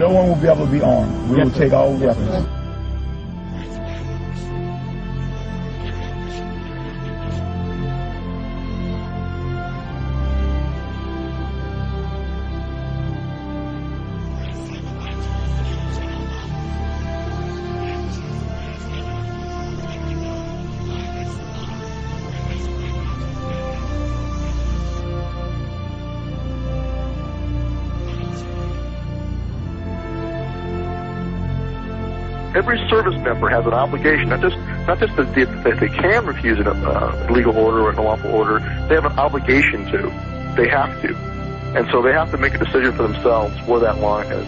No one will be able to be armed. We will take all weapons. Every service member has an obligation, not just that they can refuse a legal order or an unlawful order. They have an obligation to. They have to. And so they have to make a decision for themselves where that line is.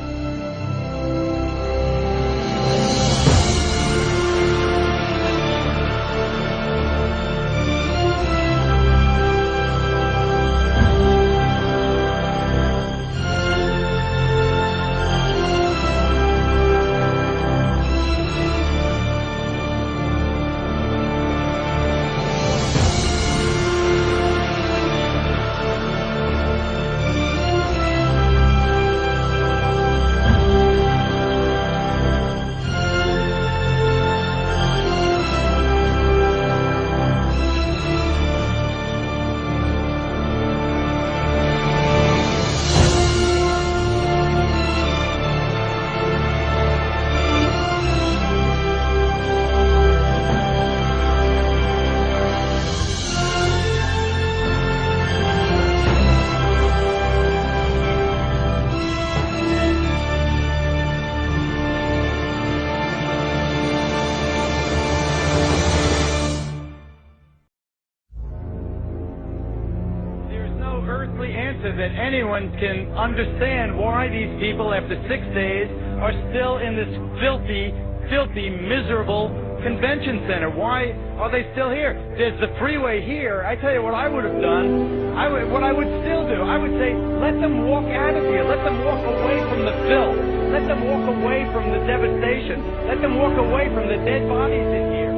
That anyone can understand why these people, after 6 days, are still in this filthy, miserable convention center. Why are they still here? There's the freeway here. I tell you what I would have done, what I would still do, I would say, let them walk out of here. Let them walk away from the filth. Let them walk away from the devastation. Let them walk away from the dead bodies in here.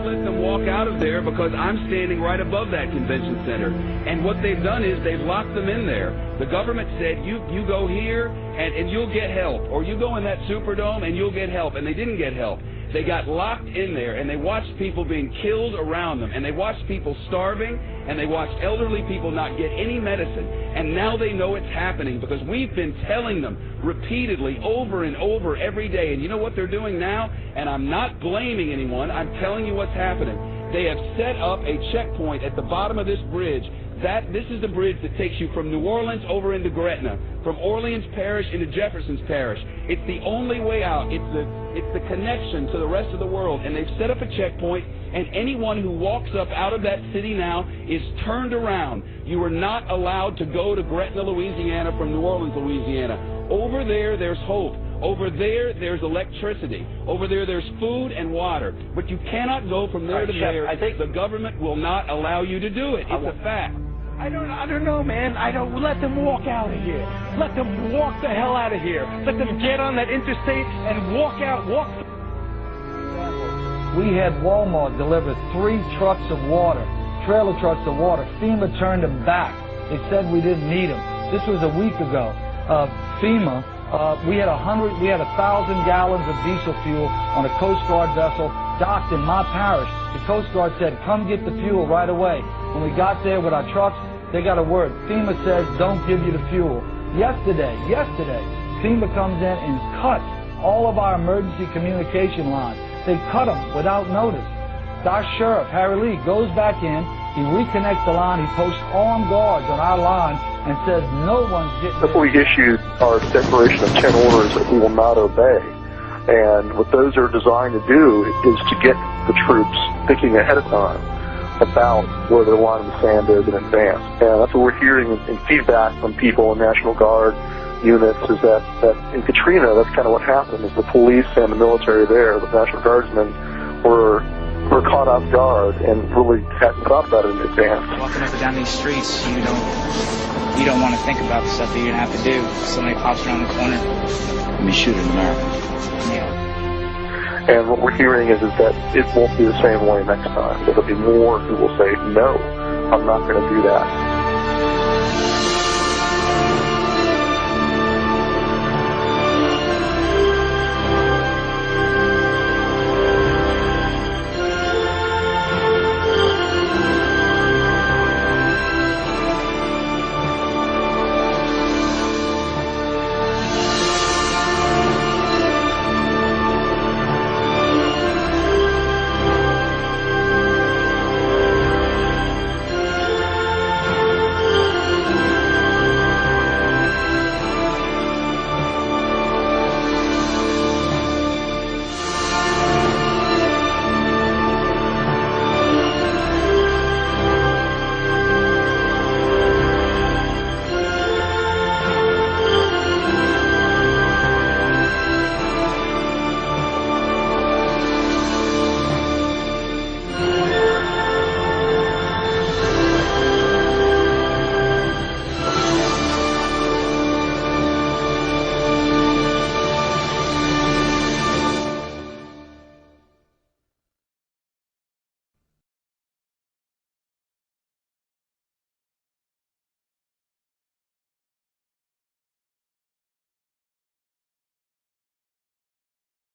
Let them walk out of there because I'm standing right above that convention center. And what they've done is they've locked them in there. The government said, you go here and you'll get help. Or you go in that Superdome and you'll get help. And they didn't get help. They got locked in there and they watched people being killed around them. And they watched people starving. And they watched elderly people not get any medicine. And now they know it's happening because we've been telling them repeatedly over and over every day. And you know what they're doing now? And I'm not blaming anyone. I'm telling you what's happening. They have set up a checkpoint at the bottom of this bridge. This is the bridge that takes you from New Orleans over into Gretna, from Orleans Parish into Jefferson's Parish. It's the only way out. It's the connection to the rest of the world. And they've set up a checkpoint, and anyone who walks up out of that city now is turned around. You are not allowed to go to Gretna, Louisiana from New Orleans, Louisiana. Over there, there's hope. Over there, there's electricity. Over there, there's food and water. But you cannot go from there to there. I think the government will not allow you to do it. It's a fact. I don't know, man. Let them walk out of here. Let them walk the hell out of here. Let them get on that interstate and walk out. We had Walmart deliver 3 trucks of water, trailer trucks of water. FEMA turned them back. They said we didn't need them. This was a week ago. FEMA, we had 1,000 gallons of diesel fuel on a Coast Guard vessel docked in my parish. The Coast Guard said, come get the fuel right away. When we got there with our trucks, they got a word. FEMA says, don't give you the fuel. Yesterday, FEMA comes in and cuts all of our emergency communication lines. They cut them without notice. Our sheriff, Harry Lee, goes back in, he reconnects the line, he posts armed guards on our line and says no one's getting... That's what we issued our declaration of 10 orders that we will not obey. And what those are designed to do is to get the troops thinking ahead of time about where their line in the sand is in advance. And that's what we're hearing in feedback from people in National Guard units is that in Katrina, that's kind of what happened, is the police and the military there, the National Guardsmen, were caught off guard and really hadn't thought about it in advance. Walking up and down these streets, you don't want to think about the stuff that you're going to have to do. Somebody pops around the corner. We shoot in America. Yeah. And what we're hearing is that it won't be the same way next time. There'll be more who will say, no, I'm not going to do that.